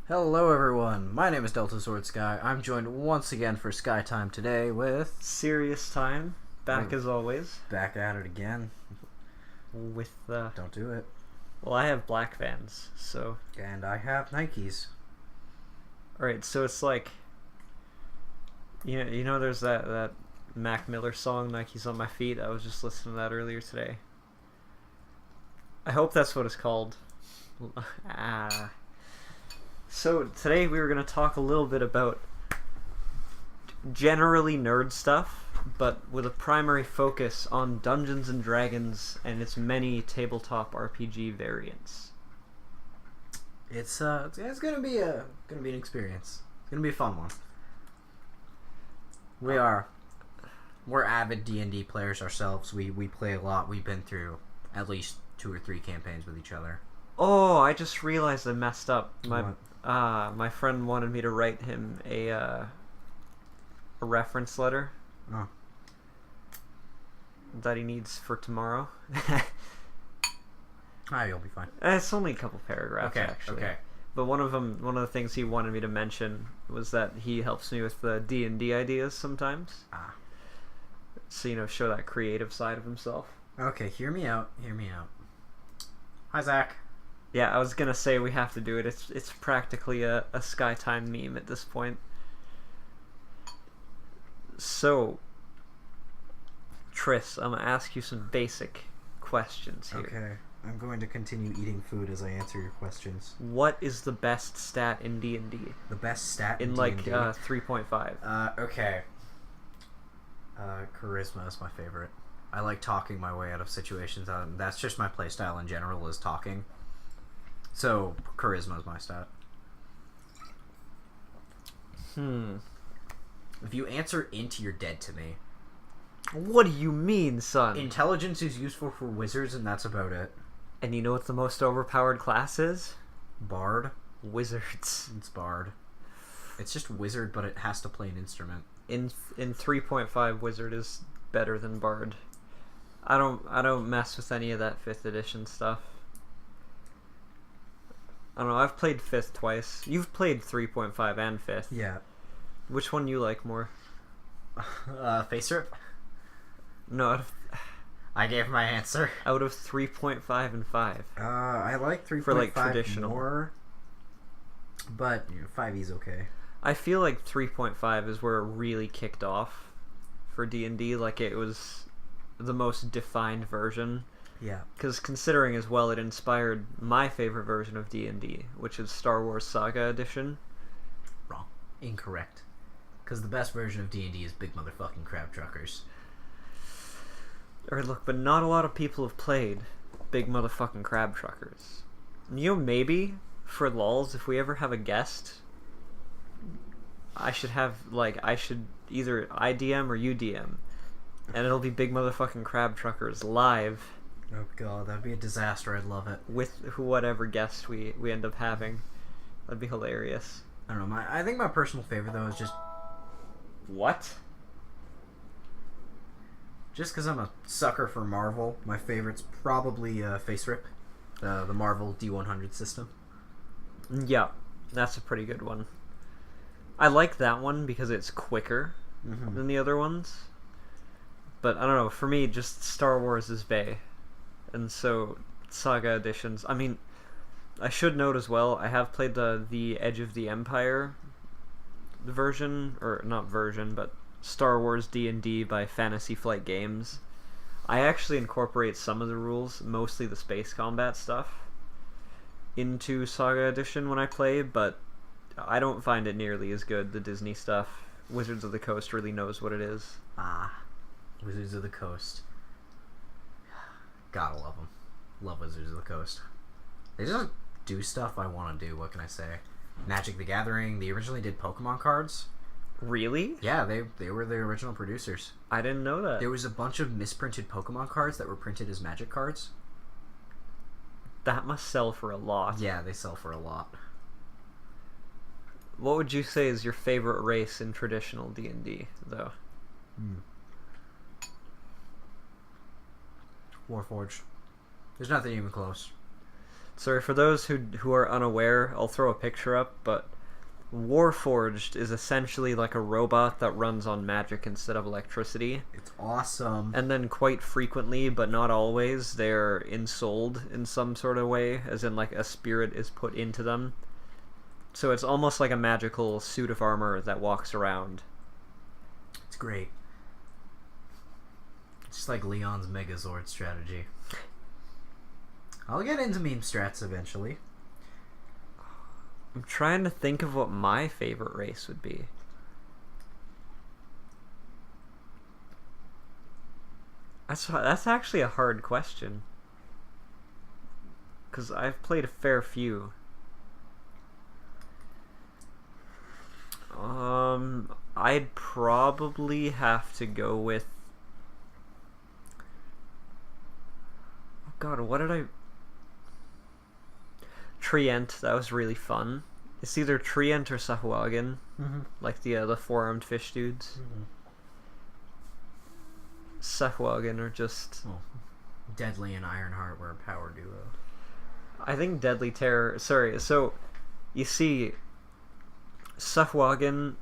Hello everyone, my name is Delta Sword Sky. I'm joined once again for Sky Time today with... Serious time, back as always. Back at it again. With Don't do it. Well, I have black Vans, so... And I have Nikes. Alright, so it's like... You know there's that Mac Miller song, Nikes on My Feet? I was just listening to that earlier today. I hope that's what it's called. So today we were going to talk a little bit about generally nerd stuff, but with a primary focus on Dungeons and Dragons and its many tabletop RPG variants. It's gonna be an experience. It's gonna be a fun one. We're avid D&D players ourselves. We play a lot. We've been through at least 2 or 3 campaigns with each other. Oh, I just realized I messed up. What? My friend wanted me to write him a reference letter. Oh. That he needs for tomorrow. You'll be fine. It's only a couple paragraphs, actually. Okay. But one of the things he wanted me to mention was that he helps me with the D&D ideas sometimes. So, show that creative side of himself. Okay, hear me out. Hi, Zach. Yeah, I was gonna say we have to do it. It's practically a Skytime meme at this point. So, Triss, I'm gonna ask you some basic questions here. Okay. I'm going to continue eating food as I answer your questions. What is the best stat in D&D? The best stat in like D&D? 3.5. Okay. Charisma is my favorite. I like talking my way out of situations. That's just my playstyle in general, is talking. So, charisma is my stat. If you answer int, you're dead to me. What do you mean, son? Intelligence is useful for wizards, and that's about it. And you know what the most overpowered class is? Bard? Wizards. It's Bard. It's just wizard, but it has to play an instrument. In 3.5, wizard is better than Bard. I don't mess with any of that 5th edition stuff. I don't know, I've played 5th twice. You've played 3.5 and 5th. Yeah. Which one you like more? Face rip? No, I gave my answer. out of 3.5 and 5. I like 3.5 for like traditional more, but 5e's okay. I feel like 3.5 is where it really kicked off for D&D. Like, it was the most defined version. Yeah. Because considering as well, it inspired my favorite version of D&D, which is Star Wars Saga Edition. Wrong. Incorrect. Because the best version of D&D is big motherfucking crab truckers. Or look, but not a lot of people have played big motherfucking crab truckers. Maybe for lulz, if we ever have a guest, I should either I DM or you DM, and it'll be big motherfucking crab truckers live. Oh god, that'd be a disaster. I'd love it. With whatever guest we end up having. That'd be hilarious. I don't know. I think my personal favorite though is just What? because I'm a sucker for Marvel. My favorite's probably Face Rip, the Marvel D100 system. Yeah, that's a pretty good one. I like that one because it's quicker than the other ones. But I don't know, for me, just Star Wars is bae. And so, Saga editions. I mean, I should note as well, I have played the Edge of the Empire version, or not version, but Star Wars D&D by Fantasy Flight Games. I actually incorporate some of the rules, mostly the space combat stuff, into Saga Edition when I play, but I don't find it nearly as good, the Disney stuff. Wizards of the Coast really knows what it is. Wizards of the Coast. Gotta love them. Love Wizards of the Coast. They just do stuff I want to do, what can I say? Magic the Gathering, they originally did Pokemon cards. Really? Yeah, they were the original producers. I didn't know that. There was a bunch of misprinted Pokemon cards that were printed as Magic cards. That must sell for a lot. Yeah, they sell for a lot. What would you say is your favorite race in traditional D&D, though? Warforged. There's nothing even close. Sorry, for those who are unaware, I'll throw a picture up, but Warforged is essentially like a robot that runs on magic instead of electricity. It's awesome. And then quite frequently, but not always, they're ensouled in some sort of way, as in like a spirit is put into them. So it's almost like a magical suit of armor that walks around. It's great. It's just like Leon's Megazord strategy. I'll get into meme strats eventually. I'm trying to think of what my favorite race would be. That's actually a hard question. Because I've played a fair few. I'd probably have to go with... Oh god, what did I... Trient, that was really fun. It's either Trient or Sahuagin, like the four-armed fish dudes. Sahuagin are just... Well, Deadly and Ironheart were a power duo. I think Deadly Terror... Sorry, so, you see, Sahuagin,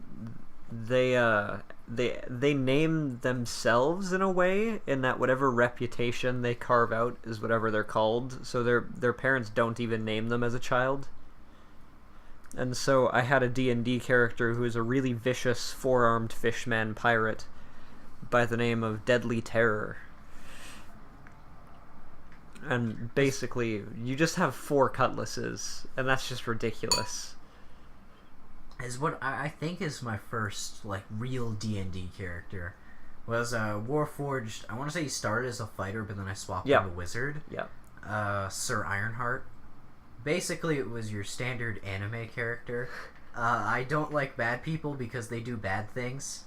they name themselves in a way, in that whatever reputation they carve out is whatever they're called. So their parents don't even name them as a child. And so I had a D&D character who is a really vicious four-armed fishman pirate by the name of Deadly Terror. And basically, you just have 4 cutlasses, and that's just ridiculous. Is what I think is my first like real D&D character was Warforged. I want to say he started as a fighter, but then I swapped him to wizard. Yeah. Sir Ironheart. Basically, it was your standard anime character. I don't like bad people because they do bad things.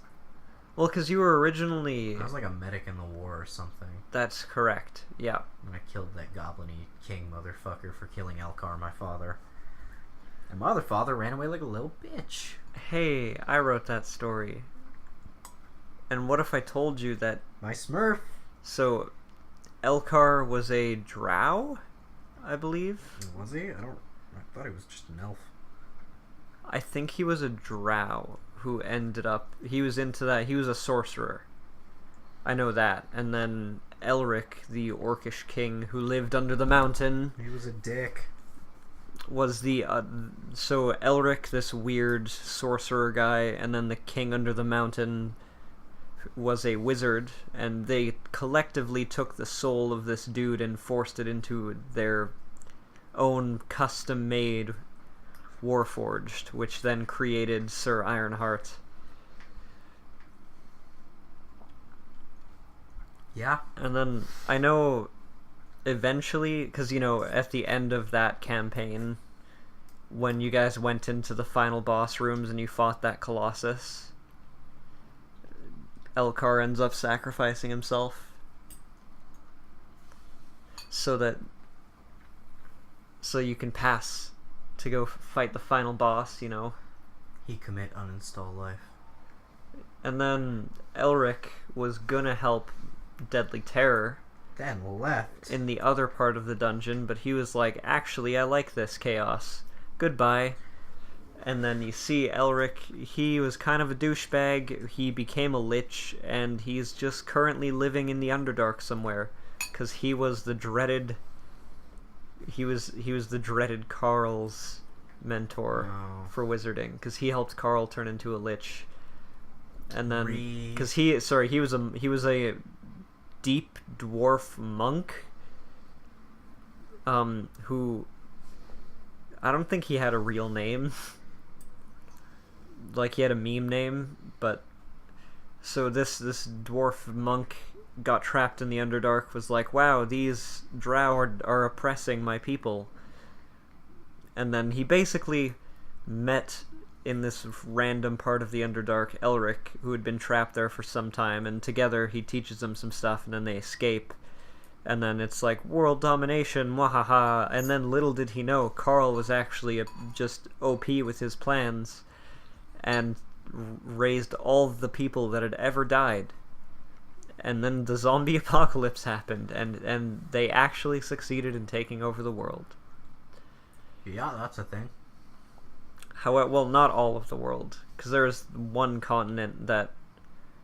Well, because you were originally... I was like a medic in the war or something. That's correct. Yeah. And I killed that goblin-y king motherfucker for killing Elkar, my father. And my other father ran away like a little bitch. Hey, I wrote that story. And what if I told you that... My Smurf. So, Elkar was a drow, I believe? Was he? I thought he was just an elf. I think he was a drow who ended up... He was into that. He was a sorcerer. I know that. And then Elric, the orcish king who lived under the mountain... He was a dick. Was the so Elric, this weird sorcerer guy, and then the king under the mountain was a wizard, and they collectively took the soul of this dude and forced it into their own custom-made Warforged, which then created Sir Ironheart. Yeah. And then I know eventually, because, you know, at the end of that campaign, when you guys went into the final boss rooms and you fought that Colossus, Elkar ends up sacrificing himself so you can pass to go fight the final boss, you know. He commit uninstall life. And then Elric was gonna help Deadly Terror then left in the other part of the dungeon, but he was like, actually, I like this chaos. Goodbye. And then you see Elric, he was kind of a douchebag, he became a lich, and he's just currently living in the Underdark somewhere, because he was the dreaded... He was the dreaded Carl's mentor for wizarding, because he helped Carl turn into a lich. And then... Because he was a deep dwarf monk who... I don't think he had a real name. Like, he had a meme name, but... So this dwarf monk got trapped in the Underdark, was like, wow, these drow are oppressing my people. And then he basically met in this random part of the Underdark Elric, who had been trapped there for some time, and together he teaches them some stuff, and then they escape. And then it's like, world domination, mwahaha. And then little did he know, Carl was actually just OP with his plans, and raised all of the people that had ever died. And then the zombie apocalypse happened, and they actually succeeded in taking over the world. Yeah, that's a thing. However, well, not all of the world, because there's one continent that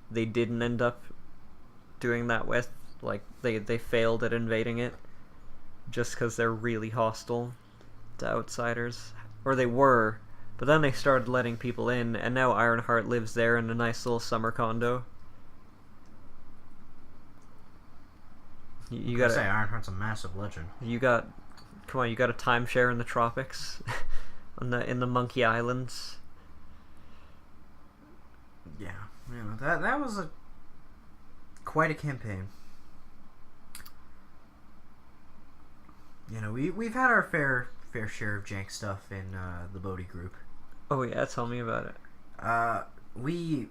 they didn't end up doing that with. Like, they failed at invading it just because they're really hostile to outsiders. Or they were, but then they started letting people in, and now Ironheart lives there in a nice little summer condo. You gotta say Ironheart's a massive legend. Come on, you got a timeshare in the tropics, in the Monkey Islands. Yeah, that was quite a campaign. We've had our fair share of jank stuff in the Bodhi group. Oh yeah, tell me about it. We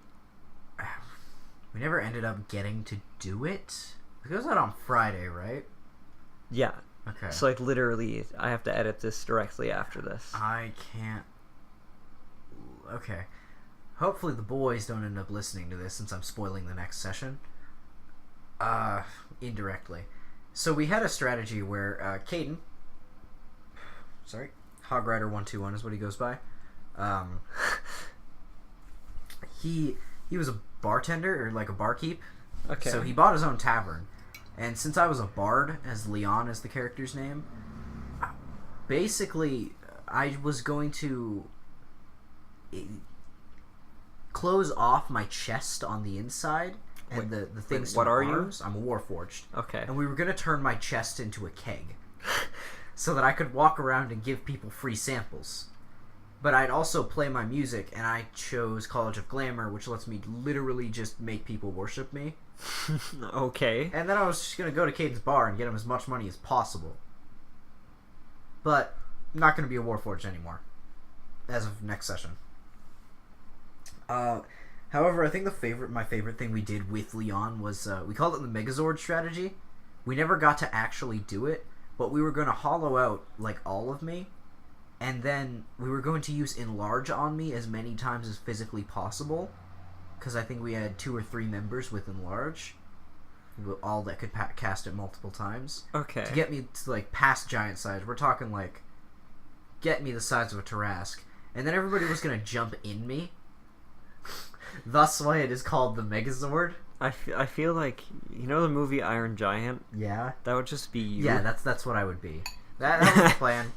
never ended up getting to do it. It goes out on Friday, right? Yeah. Okay. So, like, literally, I have to edit this directly after this. I can't... Okay. Hopefully the boys don't end up listening to this since I'm spoiling the next session. Indirectly. So we had a strategy where Caden... Sorry. Hog Rider 121 is what he goes by. He was a bartender, or like a barkeep. Okay. So he bought his own tavern. And since I was a bard, as Leon is the character's name, basically I was going to close off my chest on the inside and the things. What are arms. I'm a Warforged. Okay. And we were going to turn my chest into a keg so that I could walk around and give people free samples. But I'd also play my music, and I chose College of Glamour, which lets me literally just make people worship me. Okay. And then I was just going to go to Caden's bar and get him as much money as possible. But I'm not going to be a Warforged anymore. As of next session. However, I think my favorite thing we did with Leon was, we called it the Megazord strategy. We never got to actually do it, but we were going to hollow out, like, all of me. And then we were going to use Enlarge on me as many times as physically possible. Because I think we had 2 or 3 members with Enlarge. All that could cast it multiple times. Okay. To get me to, like, past giant size. We're talking, like, get me the size of a Tarask. And then everybody was going to jump in me. Thus why it is called the Megazord. I feel like, you know the movie Iron Giant? Yeah. That would just be you. Yeah, that's what I would be. That was the plan.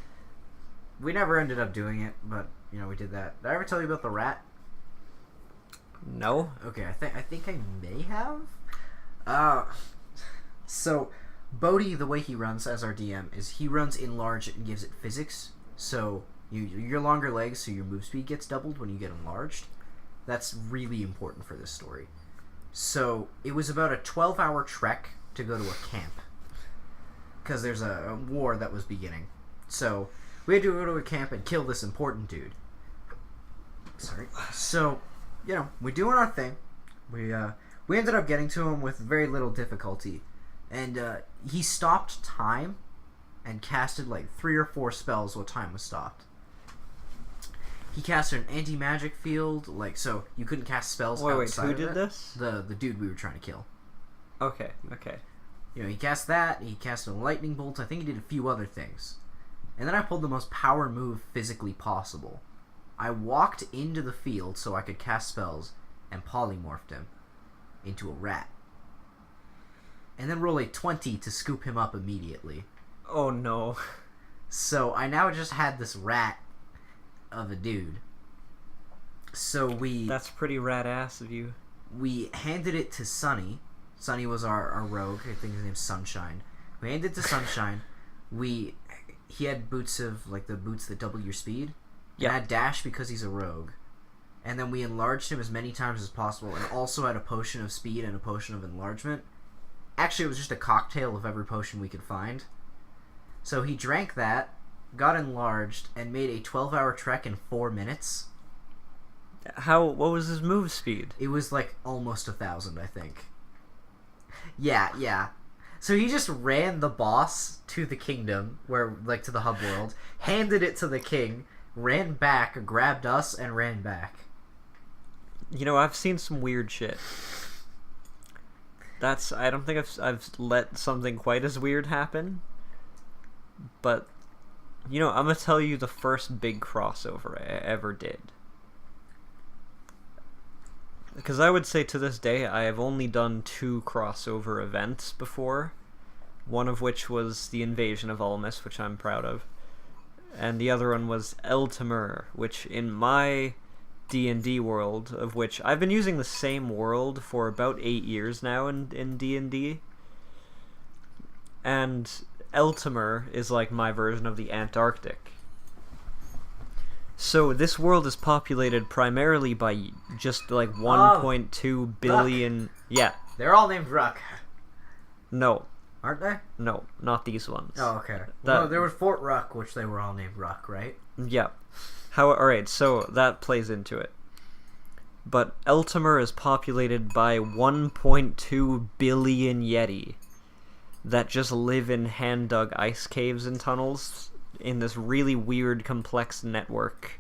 We never ended up doing it, but, we did that. Did I ever tell you about the rat? No. Okay, I think I may have. So Bodhi, the way he runs as our DM is he runs Enlarge and gives it physics. So your longer legs, so your move speed gets doubled when you get enlarged. That's really important for this story. So it was about a 12-hour trek to go to a camp because there's a war that was beginning. So we had to go to a camp and kill this important dude. Sorry. So, we're doing our thing. We ended up getting to him with very little difficulty. And he stopped time and casted like 3 or 4 spells while time was stopped. He casted an anti-magic field, so you couldn't cast spells outside wait, who of did it. this? The dude we were trying to kill. Okay. He cast that, he cast a lightning bolt, I think he did a few other things. And then I pulled the most power move physically possible. I walked into the field so I could cast spells and polymorphed him into a rat. And then roll a 20 to scoop him up immediately. Oh no. So I now just had this rat of a dude. So That's pretty rat-ass of you. We handed it to Sunny. Sunny was our rogue. I think his name's Sunshine. We handed it to Sunshine. He had boots of, the boots that double your speed. Yeah. And had dash because he's a rogue. And then we enlarged him as many times as possible and also had a potion of speed and a potion of enlargement. Actually, it was just a cocktail of every potion we could find. So he drank that, got enlarged, and made a 12-hour trek in 4 minutes. What was his move speed? It was, almost 1,000, I think. Yeah. So he just ran the boss to the kingdom, to the hub world, handed it to the king, ran back, grabbed us, and ran back. I've seen some weird shit. I don't think I've let something quite as weird happen, but You know, I'm gonna tell you the first big crossover I ever did. Because I would say to this day, I have only done 2 crossover events before. One of which was the invasion of Ulmus, which I'm proud of. And the other one was Eltimer, which in my D&D world, of which I've been using the same world for about 8 years now in D&D. And Eltimer is like my version of the Antarctic. So this world is populated primarily by just like 1.2 billion... Yeah. They're all named Ruck. No. Aren't they? No, not these ones. Oh, okay. Well, there was Fort Ruck, which they were all named Ruck, right? Yeah. Alright, so that plays into it. But Eltimer is populated by 1.2 billion Yeti that just live in hand-dug ice caves and tunnels in this really weird, complex network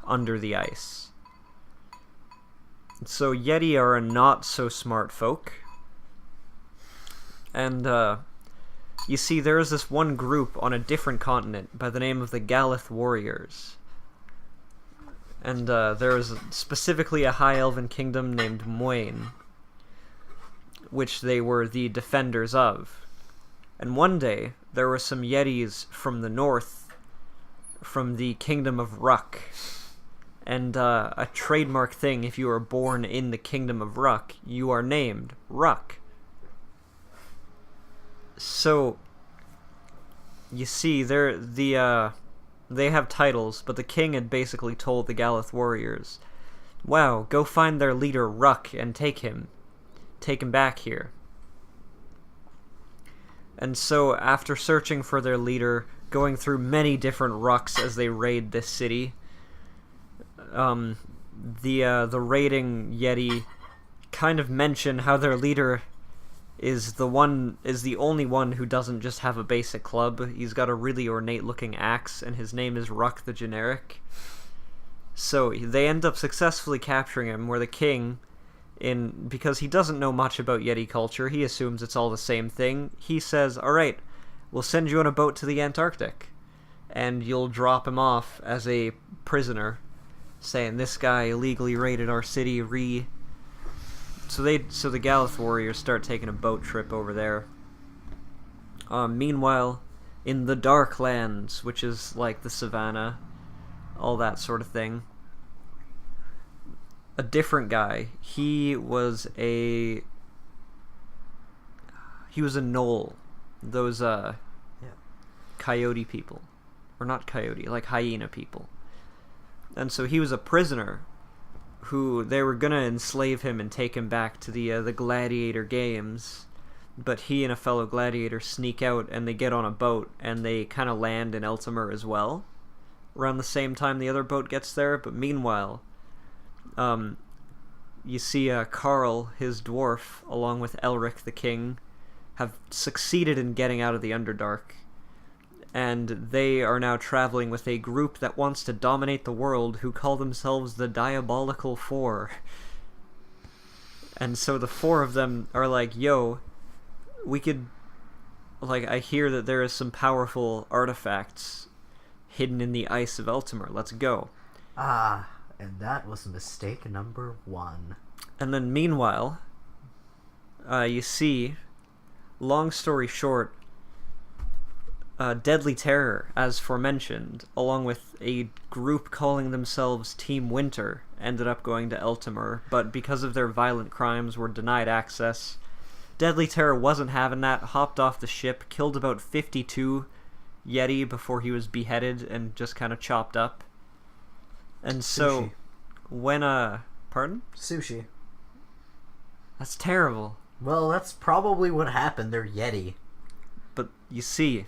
under the ice. So Yeti are a not-so-smart folk. And, you see, there is this one group on a different continent by the name of the Galith Warriors. And, there is specifically a High Elven kingdom named Moyne, which they were the defenders of. And one day, there were some Yetis from the north, from the kingdom of Ruck. And, a trademark thing, if you are born in the kingdom of Ruck, you are named Ruck. So, you see, they have titles, but the king had basically told the Galith warriors, wow, go find their leader Ruck and take him. Take him back here. And so, after searching for their leader, going through many different Rucks as they raid this city, the raiding Yeti kind of mention how their leader is the only one who doesn't just have a basic club. He's got a really ornate looking axe, and his name is Ruck the Generic. So they end up successfully capturing him, where the king, because he doesn't know much about Yeti culture, he assumes it's all the same thing, he says, alright, we'll send you on a boat to the Antarctic, and you'll drop him off as a prisoner, saying, this guy illegally raided our city, So the Galith warriors start taking a boat trip over there. Meanwhile, in the Dark Lands, which is like the savannah, all that sort of thing, a different guy, he was a gnoll. Those coyote people. Or not coyote, like hyena people. And so he was a prisoner who they were gonna enslave him and take him back to the gladiator games, but he and a fellow gladiator sneak out and they get on a boat and they kind of land in Eltimer as well, around the same time the other boat gets there. But meanwhile, you see Carl, his dwarf, along with Elric the king, have succeeded in getting out of the Underdark, and they are now traveling with a group that wants to dominate the world, who call themselves the Diabolical Four. And so the 4 of them are like, yo, we could... Like, I hear that there is some powerful artifacts hidden in the ice of Eltimer. Let's go. Ah, and that was mistake number 1. And then meanwhile, you see, long story short, Deadly Terror, as forementioned, along with a group calling themselves Team Winter, ended up going to Eltimer, but because of their violent crimes were denied access. Deadly Terror wasn't having that, hopped off the ship, killed about 52 Yeti before he was beheaded and just kind of chopped up. And so, Sushi. when, pardon? Sushi. That's terrible. Well, that's probably what happened. They're Yeti. But you see,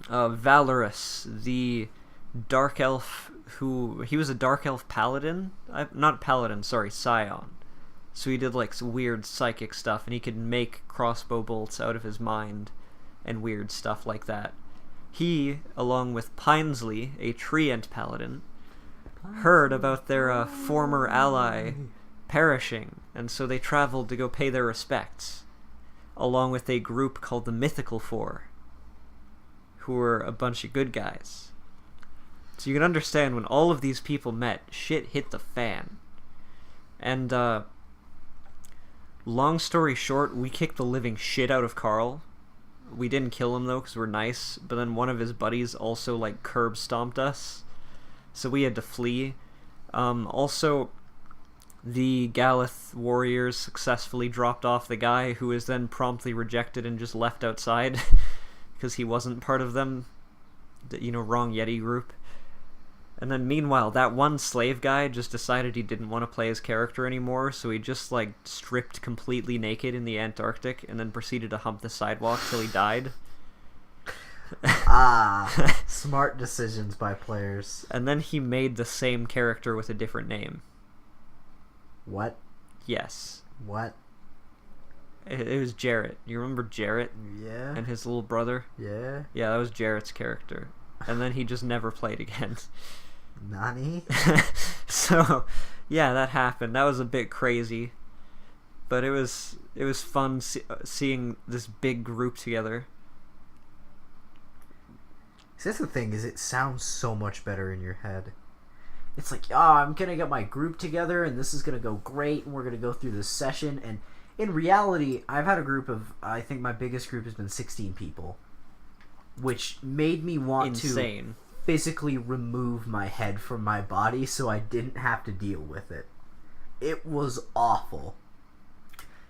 Valorous, the dark elf he was a dark elf paladin? Not paladin, sorry, scion. So he did like some weird psychic stuff, and he could make crossbow bolts out of his mind and weird stuff like that. He, along with Pinesley, a treant paladin, heard about their former ally perishing, and so they traveled to go pay their respects, along with a group called the Mythical Four, who were a bunch of good guys. So you can understand when all of these people met, shit hit the fan. And, long story short, we kicked the living shit out of Carl. We didn't kill him, though, because we're nice. But then one of his buddies also, like, curb stomped us. So we had to flee. Also, the Galith warriors successfully dropped off the guy, who was then promptly rejected and just left outside. Because he wasn't part of them. Wrong Yeti group. And then meanwhile, that one slave guy just decided he didn't want to play his character anymore, so he just, like, stripped completely naked in the Antarctic and then proceeded to hump the sidewalk till he died. Smart decisions by players. And then he made the same character with a different name. What? Yes. What? It was Jarrett. You remember Jarrett? Yeah. And his little brother? Yeah. Yeah, that was Jarrett's character. And then he just never played again. Nani? So, yeah, that happened. That was a bit crazy, but it was fun seeing this big group together. See, that's the thing, is it sounds so much better in your head. It's like, I'm gonna get my group together, and this is gonna go great, and we're gonna go through this session. And in reality, I've had a group of, I think my biggest group has been 16 people, which made me want to physically remove my head from my body so I didn't have to deal with it. It was awful.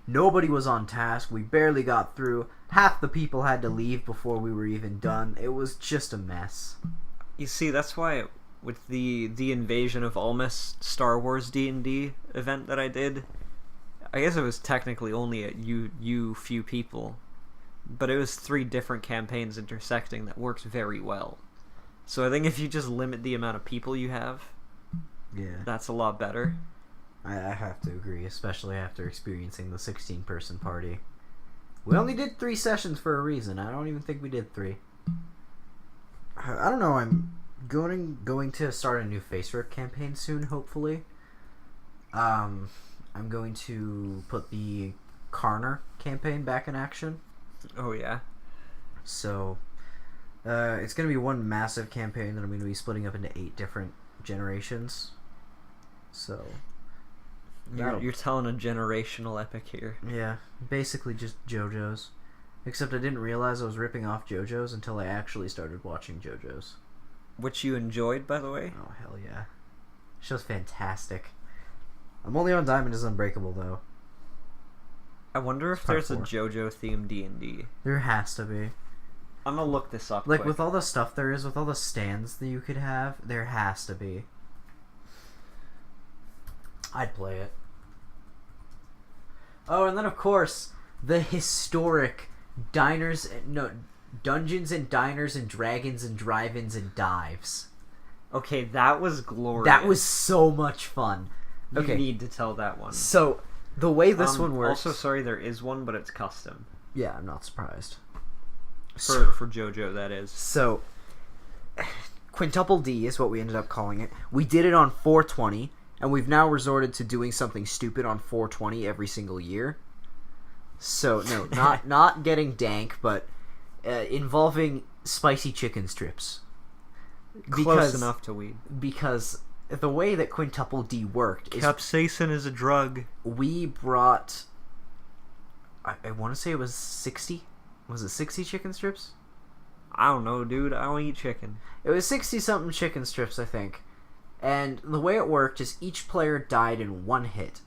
Nobody was on task. We barely got through. Half the people had to leave before we were even done. It was just a mess. You see, that's why with the Invasion of Almas Star Wars D&D event that I did, I guess it was technically only a few people, but it was 3 different campaigns intersecting that works very well. So I think if you just limit the amount of people you have, that's a lot better. I have to agree, especially after experiencing the 16-person party. We only did 3 sessions for a reason. I don't even think we did 3. I don't know. I'm going to start a new Facebook campaign soon, hopefully. I'm going to put the Karner campaign back in action. Oh, yeah. So, it's going to be one massive campaign that I'm going to be splitting up into 8 different generations. So, you're telling a generational epic here. Yeah, basically just JoJo's. Except I didn't realize I was ripping off JoJo's until I actually started watching JoJo's. Which you enjoyed, by the way? Oh, hell yeah. Show's fantastic. I'm only on Diamond is Unbreakable, though. I wonder if there's a JoJo-themed D&D. There has to be. I'm gonna look this up Like, quick. with all the stuff there is, with all the stands that you could have, there has to be. I'd play it. Oh, and then, of course, the historic Dungeons and Diners and Dragons and Drive-Ins and Dives. Okay, that was glorious. That was so much fun. You need to tell that one. So, the way this one works... Also, sorry, there is one, but it's custom. Yeah, I'm not surprised. For JoJo, that is. So, Quintuple D is what we ended up calling it. We did it on 420, and we've now resorted to doing something stupid on 420 every single year. So, no, not getting dank, but involving spicy chicken strips. Close enough to weed. Because the way that Quintuple D worked is... Capsaicin is a drug. We brought... I want to say it was 60... Was it 60 chicken strips? I don't know, dude. I don't eat chicken. It was 60-something chicken strips, I think. And the way it worked is each player died in 1 hit.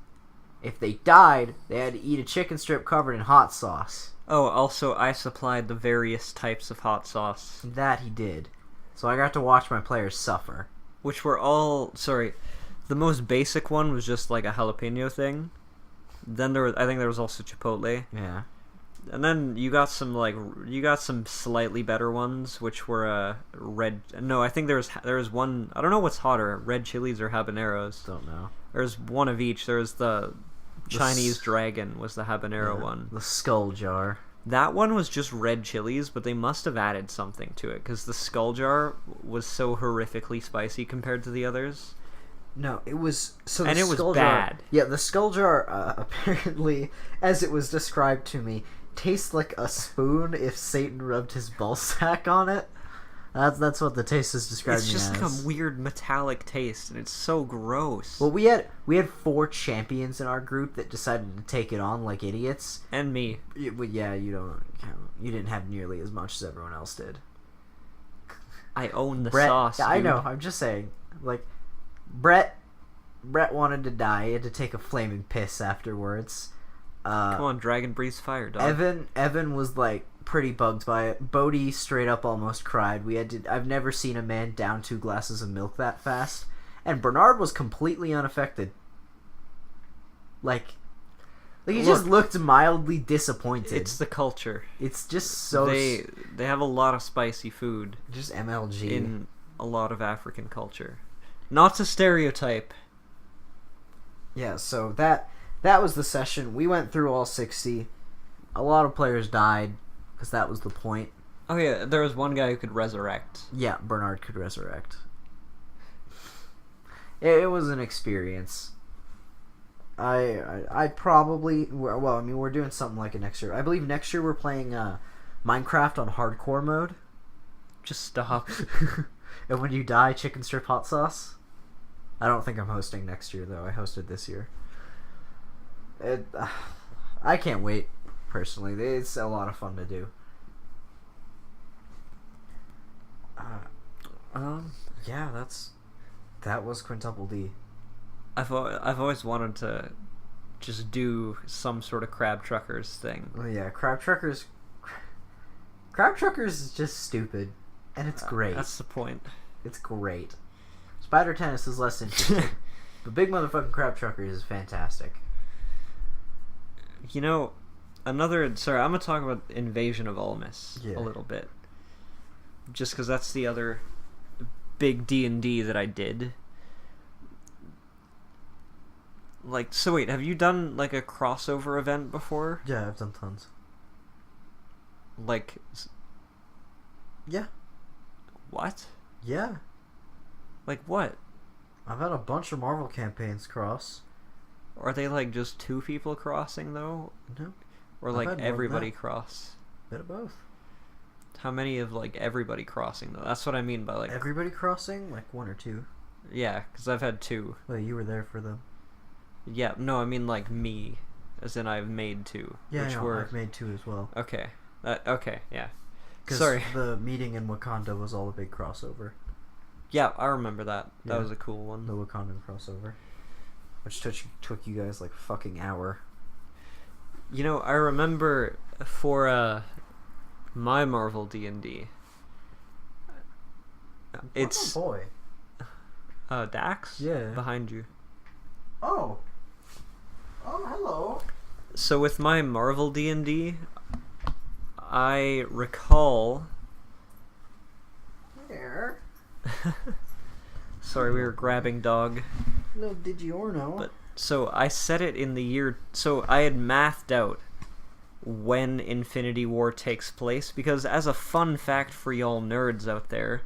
If they died, they had to eat a chicken strip covered in hot sauce. Oh, also, I supplied the various types of hot sauce. That he did. So I got to watch my players suffer. Which were all... Sorry. The most basic one was just like a jalapeno thing. Then I think there was also chipotle. Yeah. And then you got some slightly better ones, which were red. No, I think there was one. I don't know what's hotter, red chilies or habaneros. Don't know. There's one of each. There's the Chinese dragon was the habanero one. The skull jar. That one was just red chilies, but they must have added something to it because the skull jar was so horrifically spicy compared to the others. No, it was... And it was bad. Yeah, the skull jar, apparently, as it was described to me, tastes like a spoon if Satan rubbed his ballsack on it. That's what the taste is describing. It's just as. like a weird metallic taste, and it's so gross. Well, we had 4 champions in our group that decided to take it on like idiots. And me. Yeah, you don't count. You didn't have nearly as much as everyone else did. I own the Brett, sauce. Yeah, dude. I know. I'm just saying. Like, Brett wanted to die. He had to take a flaming piss afterwards. Come on, dragon breathes fire, dog. Evan was like pretty bugged by it. Bodhi straight up almost cried. I've never seen a man down 2 glasses of milk that fast. And Bernard was completely unaffected. Like he just looked mildly disappointed. It's the culture. It's just so... They have a lot of spicy food. Just MLG. In a lot of African culture. Not to stereotype. Yeah, so that was the session. We went through all 60. A lot of players died, because that was the point. Oh yeah, there was one guy who could resurrect. Yeah, Bernard could resurrect. It was an experience. I probably... Well, I mean, we're doing something like it next year. I believe next year we're playing Minecraft on hardcore mode. Just stop. And when you die, chicken strip hot sauce. I don't think I'm hosting next year, though. I hosted this year. I can't wait, personally. It's a lot of fun to do. Yeah, that was Quintuple D. I've always wanted to just do some sort of Crab Truckers thing. Oh yeah, Crab Truckers is just stupid, and it's great. That's the point. It's great. Spider Tennis is less interesting, but Big Motherfucking Crab Truckers is fantastic. You know, I'm gonna talk about Invasion of Almus a little bit, just because that's the other big D&D that I did. Like, so wait, have you done like a crossover event before? Yeah, I've done tons. Like, yeah. What? Yeah. Like what? I've had a bunch of Marvel campaigns cross. Are they like just 2 people crossing though? No. Or like everybody cross? Bit of both. How many of like everybody crossing though? That's what I mean by like... Everybody crossing? Like 1 or 2. Yeah, because I've had 2. Well, you were there for them. Yeah, no, I mean like me. As in I've made 2. Yeah, which I've made 2 as well. Okay. Okay, yeah. Because the meeting in Wakanda was all a big crossover. Yeah, I remember that. That was a cool one. The Wakandan crossover. Which took you guys like a fucking hour. You know, I remember for my Marvel D&D. It's... Oh boy. Dax? Yeah. Behind you. Oh, hello. So with my Marvel D&D, I recall... Here. Sorry, we were grabbing dog. No DiGiorno. But so I set it in the year... So I had mathed out when Infinity War takes place, because as a fun fact for y'all nerds out there,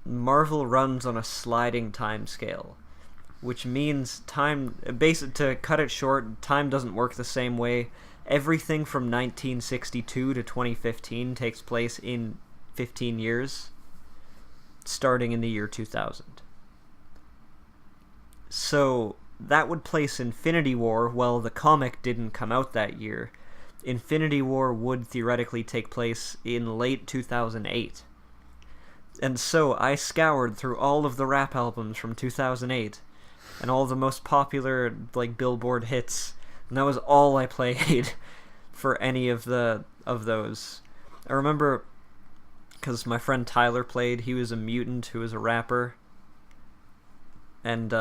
Marvel runs on a sliding time scale, which means to cut it short, time doesn't work the same way. Everything from 1962 to 2015 takes place in 15 years, starting in the year 2000. So that would place Infinity War, well, the comic didn't come out that year. Infinity War would theoretically take place in late 2008. And so I scoured through all of the rap albums from 2008 and all the most popular like Billboard hits, and that was all I played for any of those. I remember because my friend Tyler played. He was a mutant who was a rapper, and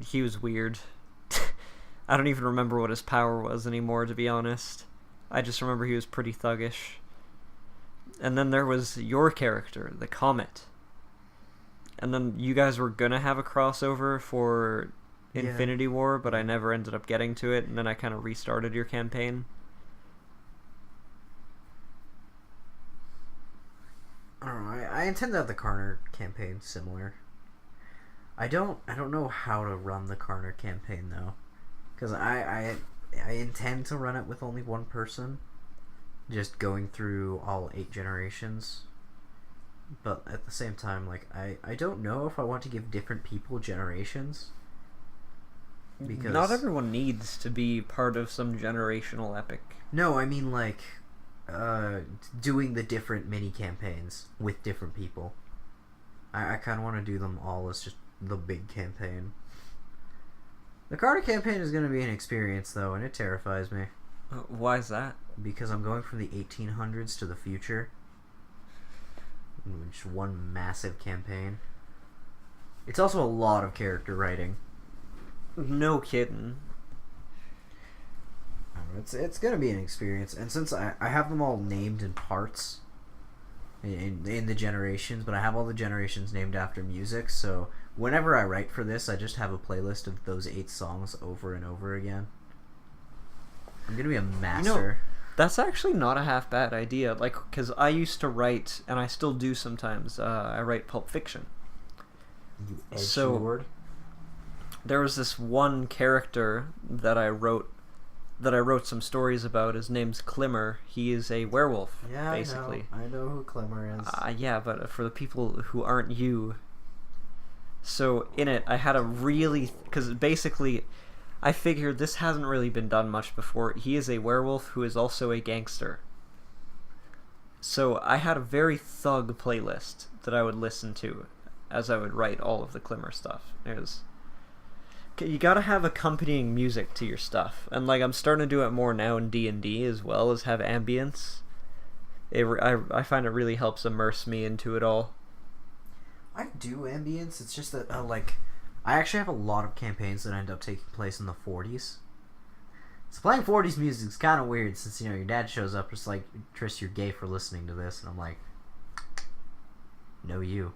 he was weird. I don't even remember what his power was anymore, to be honest. I just remember he was pretty thuggish. And then there was your character, the Comet. And then you guys were gonna have a crossover for Infinity War, but I never ended up getting to it, and then I kind of restarted your campaign. I don't know. I intend to have the Karner campaign similar. I don't know how to run the Karner campaign though, because I intend to run it with only one person. just going through all 8 generations. But at the same time, like, I don't know if I want to give different people generations. Because not everyone needs to be part of some generational epic. No, I mean, like, doing the different mini campaigns with different people. I kind of want to do them all as just the big campaign. The Carter campaign is going to be an experience, though, and it terrifies me. Why is that? Because I'm going from the 1800s to the future. Just one massive campaign. It's also a lot of character writing. No kidding. It's going to be an experience, and since I have them all named in parts in the generations, but I have all the generations named after music, so whenever I write for this, I just have a playlist of those 8 songs over and over again. I'm going to be a master. That's actually not a half bad idea, like, because I used to write, and I still do sometimes, I write Pulp Fiction. You edgelord. There was this one character that I wrote some stories about. His name's Climmer. He is a werewolf, basically. I know who Climmer is. Yeah, but for the people who aren't you. So in it, I had a really... Because basically, I figured this hasn't really been done much before. He is a werewolf who is also a gangster. So I had a very thug playlist that I would listen to as I would write all of the Climmer stuff. You gotta have accompanying music to your stuff, and like I'm starting to do it more now in D&D as well as have ambience. I find it really helps immerse me into it all. I do ambience. It's just that I actually have a lot of campaigns that end up taking place in the 40s. So playing 40s music is kind of weird since your dad shows up just like, Tris, you're gay for listening to this, and I'm like, no, you.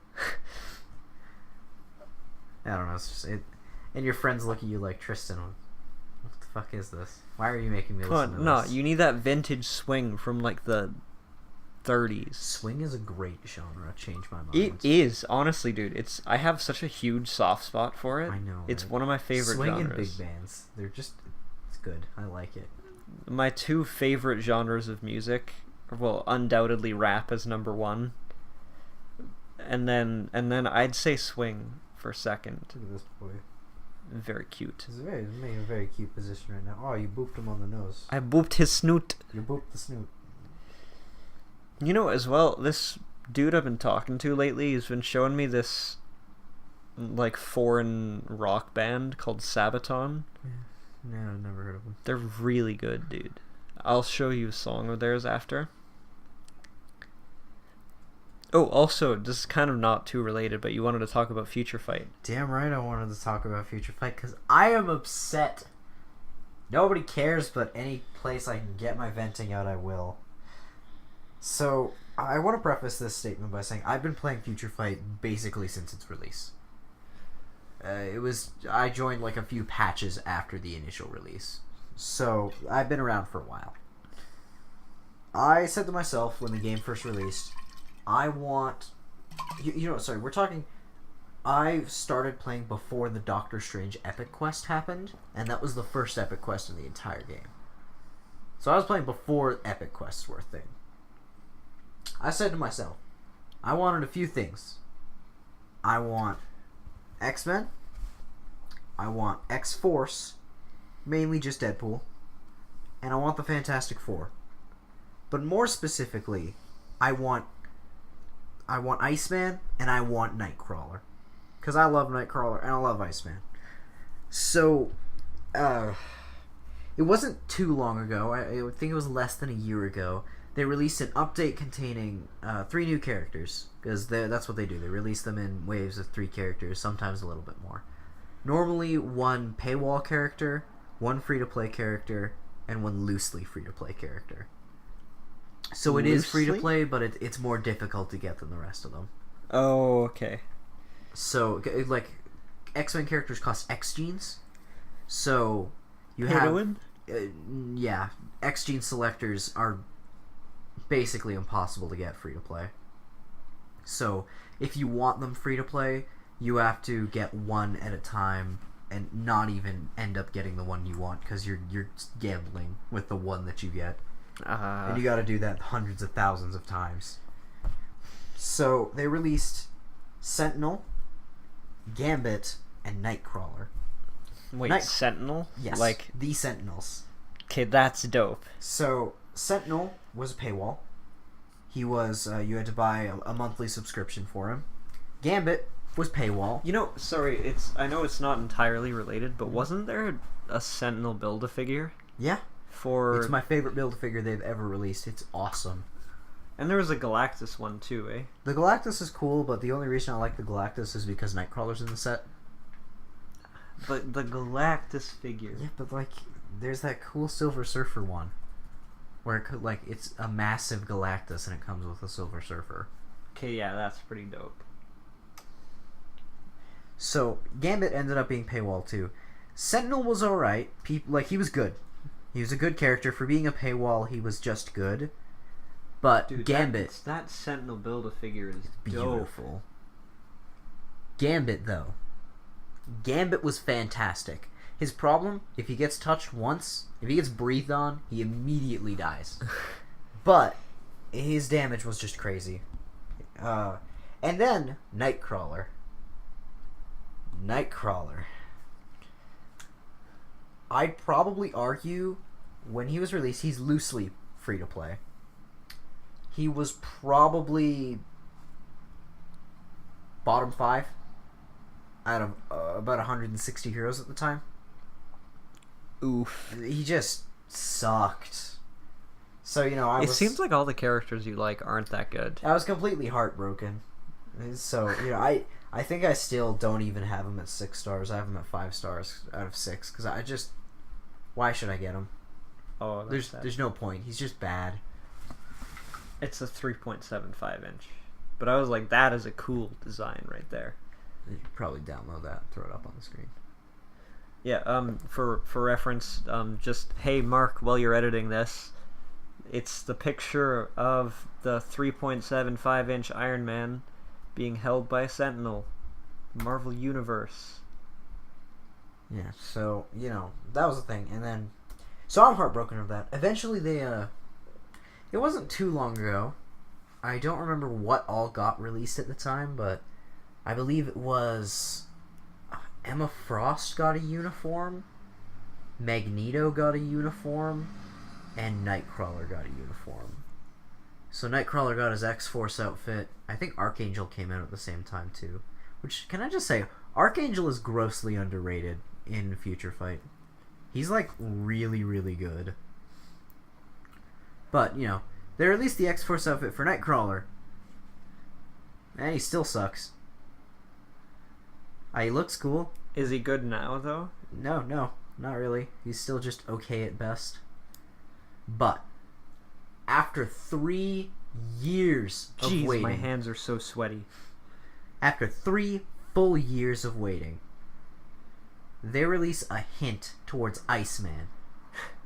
I don't know. It's just it. And your friends look at you like, Tristan, what the fuck is this? Why are you making me listen to this? No, you need that vintage swing from like the 30s. Swing is a great genre. Change my mind. It is, honestly, dude. I have such a huge soft spot for it. I know. It's one of my favorite swing genres. And big bands. It's good. I like it. My 2 favorite genres of music, well, undoubtedly rap is number 1. And then I'd say swing for second. Look at this boy. Very cute. He's making a very cute position right now. Oh, you booped him on the nose. I booped his snoot. You booped the snoot. You know, as well, this dude I've been talking to lately, he's been showing me this like foreign rock band called Sabaton. Yeah. No, I've never heard of them. They're really good, dude. I'll show you a song of theirs after. Oh, also, this is kind of not too related, but you wanted to talk about Future Fight. Damn right I wanted to talk about Future Fight, because I am upset. Nobody cares, but any place I can get my venting out, I will. So, I want to preface this statement by saying I've been playing Future Fight basically since its release. I joined like a few patches after the initial release. So, I've been around for a while. I said to myself when the game first released, I want... we're talking... I started playing before the Doctor Strange Epic Quest happened, and that was the first Epic Quest in the entire game. So I was playing before Epic Quests were a thing. I said to myself, I wanted a few things. I want X-Men. I want X-Force, mainly just Deadpool. And I want the Fantastic Four. But more specifically, I want Iceman, and I want Nightcrawler. Because I love Nightcrawler, and I love Iceman. So, it wasn't too long ago, I think it was less than a year ago, they released an update containing 3 new characters. Because that's what they do. They release them in waves of 3 characters, sometimes a little bit more. Normally, 1 paywall character, 1 free-to-play character, and 1 loosely free-to-play character. So it is free to play, but it's more difficult to get than the rest of them. Oh, okay. So, like, X-Men characters cost X genes. So you Heroin? Yeah, X gene selectors are basically impossible to get free to play. So if you want them free to play, you have to get 1 at a time and not even end up getting the one you want because you're gambling with the one that you get. And you gotta do that hundreds of thousands of times. So they released Sentinel, Gambit, and Nightcrawler. Wait, Sentinel? Yes, like the Sentinels. Okay, that's dope. So Sentinel was a paywall. He was you had to buy a monthly subscription for him. Gambit was paywall. You know, sorry, I know it's not entirely related, but wasn't there a Sentinel Build-A-Figure? Yeah. For It's my favorite Build-A-Figure they've ever released. It's awesome. And there was a Galactus one too, eh? The Galactus is cool, but the only reason I like the Galactus is because Nightcrawler's in the set. But the Galactus figure. Yeah, but like, there's that cool Silver Surfer one, where it could, like, it's a massive Galactus and it comes with a Silver Surfer. Okay, yeah, that's pretty dope. So Gambit ended up being paywall too. Sentinel was alright. He was good. He was a good character for being a paywall. He was just good. But Dude, Gambit, that Sentinel Build-A-Figure is beautiful. Gambit though. Gambit was fantastic. His problem, if he gets touched once, if he gets breathed on, he immediately dies. But his damage was just crazy. And then Nightcrawler. I'd probably argue when he was released, he's loosely free to play. He was probably bottom 5 out of about 160 heroes at the time. Oof. He just sucked. So, It seems like all the characters you like aren't that good. I was completely heartbroken. So, I think I still don't even have him at 6 stars. I have him at 5 stars out of 6 because why should I get him? Oh, there's no point. He's just bad. It's a 3.75 inch. But I was like, that is a cool design right there. You could probably download that and throw it up on the screen. Yeah, for reference, just, hey, Mark, while you're editing this, it's the picture of the 3.75 inch Iron Man being held by a Sentinel. Marvel Universe. Yeah, so, that was the thing. And then, so I'm heartbroken of that. Eventually it wasn't too long ago. I don't remember what all got released at the time, but I believe it was Emma Frost got a uniform, Magneto got a uniform, and Nightcrawler got a uniform. So Nightcrawler got his X-Force outfit. I think Archangel came out at the same time too. Which, can I just say, Archangel is grossly underrated in Future Fight. He's like really, really good. But, they released the X-Force outfit for Nightcrawler. And he still sucks. He looks cool. Is he good now, though? No, not really. He's still just okay at best. But after 3 years of Jeez, waiting... my hands are so sweaty. After 3 full years of waiting, they release a hint towards Iceman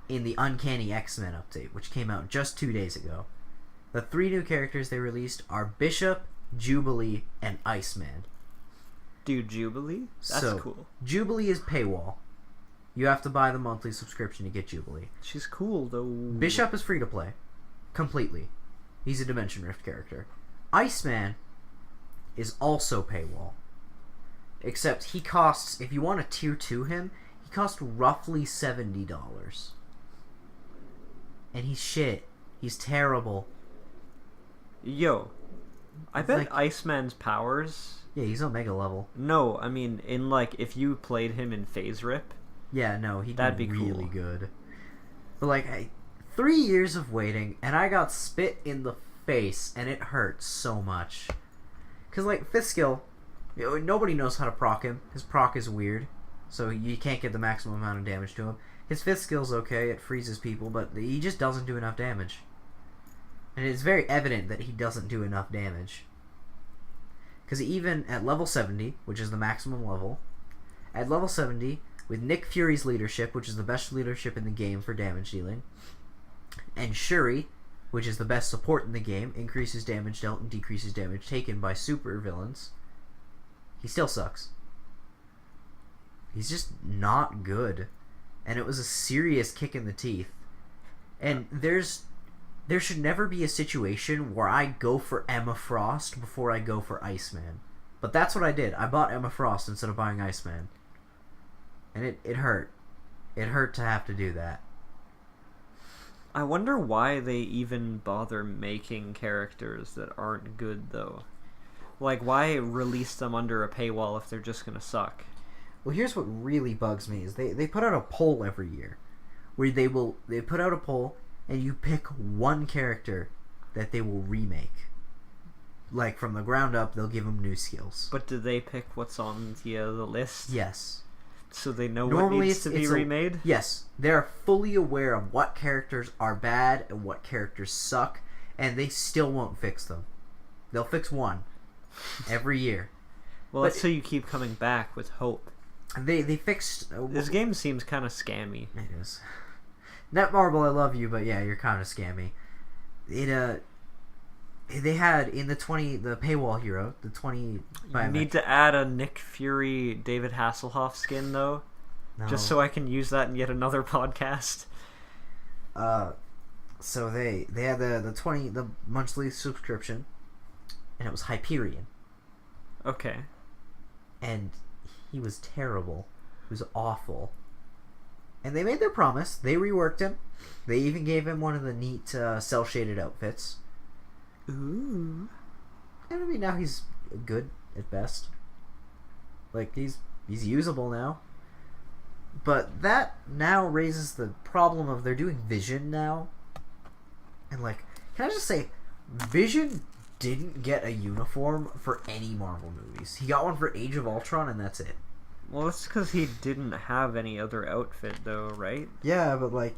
in the Uncanny X-Men update, which came out just 2 days ago. The 3 new characters they released are Bishop, Jubilee, and Iceman. Dude, Jubilee? That's cool. Jubilee is paywall. You have to buy the monthly subscription to get Jubilee. She's cool, though. Bishop is free to play. Completely. He's a Dimension Rift character. Iceman is also paywall. Except he costs, if you want a tier 2 him, he costs roughly $70. And he's shit. He's terrible. Yo, I bet Iceman's powers... Yeah, he's Omega level. No, I mean, if you played him in Phase Rip... Yeah, no, that'd be really cool. good. But 3 years of waiting, and I got spit in the face, and it hurt so much. Because, fifth skill, nobody knows how to proc him. His proc is weird, so you can't get the maximum amount of damage to him. His fifth skill's okay, it freezes people, but he just doesn't do enough damage. And it's very evident that he doesn't do enough damage. Because even at level 70, which is the maximum level, at level 70, with Nick Fury's leadership, which is the best leadership in the game for damage dealing, and Shuri, which is the best support in the game, increases damage dealt and decreases damage taken by super villains, he still sucks. He's just not good. And it was a serious kick in the teeth. And there's there should never be a situation where I go for Emma Frost before I go for Iceman. But that's what I did. I bought Emma Frost instead of buying Iceman. And it hurt. It hurt to have to do that. I wonder why they even bother making characters that aren't good, though. Like, why release them under a paywall if they're just gonna suck? Well, here's what really bugs me is they put out a poll every year where they put out a poll and you pick one character that they will remake. Like, from the ground up, they'll give them new skills. But do they pick what's on the list? Yes. So they know what needs to be remade? Yes. They're fully aware of what characters are bad and what characters suck, and they still won't fix them. They'll fix one every year. Well, that's so you keep coming back with hope. They fixed... this game seems kind of scammy. It is. Netmarble, I love you, but yeah, you're kind of scammy. They had in the paywall hero, the 20... You need to add a Nick Fury David Hasselhoff skin, though. No. Just so I can use that in yet another podcast. So they had the monthly subscription, and it was Hyperion. Okay. And he was terrible. He was awful. And they made their promise. They reworked him. They even gave him one of the neat cel-shaded outfits. Ooh. And I mean, now he's good at best. Like, he's usable now. But that now raises the problem of they're doing Vision now. And, like, can I just say, Vision didn't get a uniform for any Marvel movies. He got one for Age of Ultron, and that's it. Well, that's because he didn't have any other outfit, though, right? Yeah, but, like,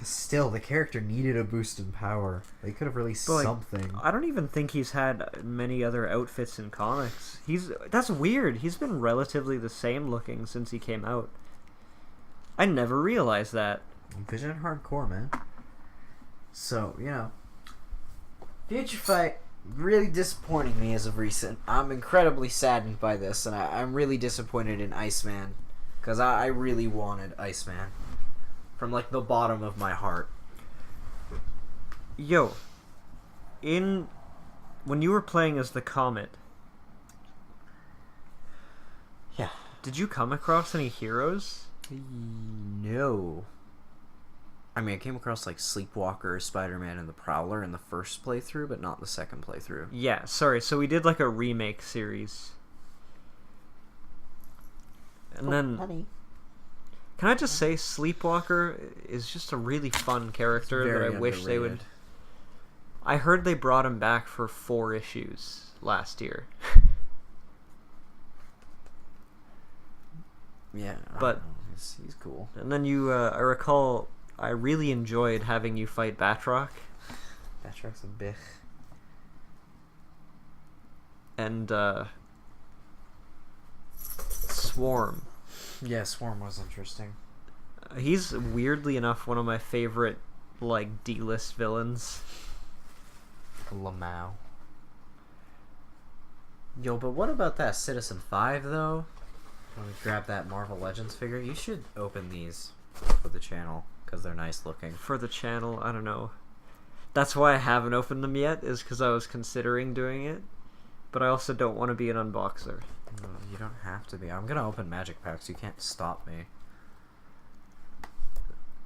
still, the character needed a boost in power. They could have released something. I don't even think he's had many other outfits in comics. That's weird. He's been relatively the same looking since he came out. I never realized that. Vision hardcore, man. So, Future Fight really disappointing me as of recent. I'm incredibly saddened by this, and I'm really disappointed in Iceman, because I really wanted Iceman. From, like, the bottom of my heart. Yo, when you were playing as the Comet... Yeah. Did you come across any heroes? No. I mean, I came across, like, Sleepwalker, Spider-Man, and the Prowler in the first playthrough, but not the second playthrough. Yeah, sorry, so we did, like, a remake series. And then... Honey. Can I just say, Sleepwalker is just a really fun character that I wish they would... I heard they brought him back for 4 issues last year. Yeah, but he's cool. And then I recall, I really enjoyed having you fight Batroc. Batroc's a bitch. And, Swarm. Yeah, Swarm was interesting. He's weirdly enough one of my favorite, like, D-list villains. Lamau. Yo, but what about that Citizen 5, though? When we grab that Marvel Legends figure, you should open these for the channel, because they're nice looking. For the channel, I don't know. That's why I haven't opened them yet, is because I was considering doing it. But I also don't want to be an unboxer. No, you don't have to be. I'm gonna open magic packs. You can't stop me.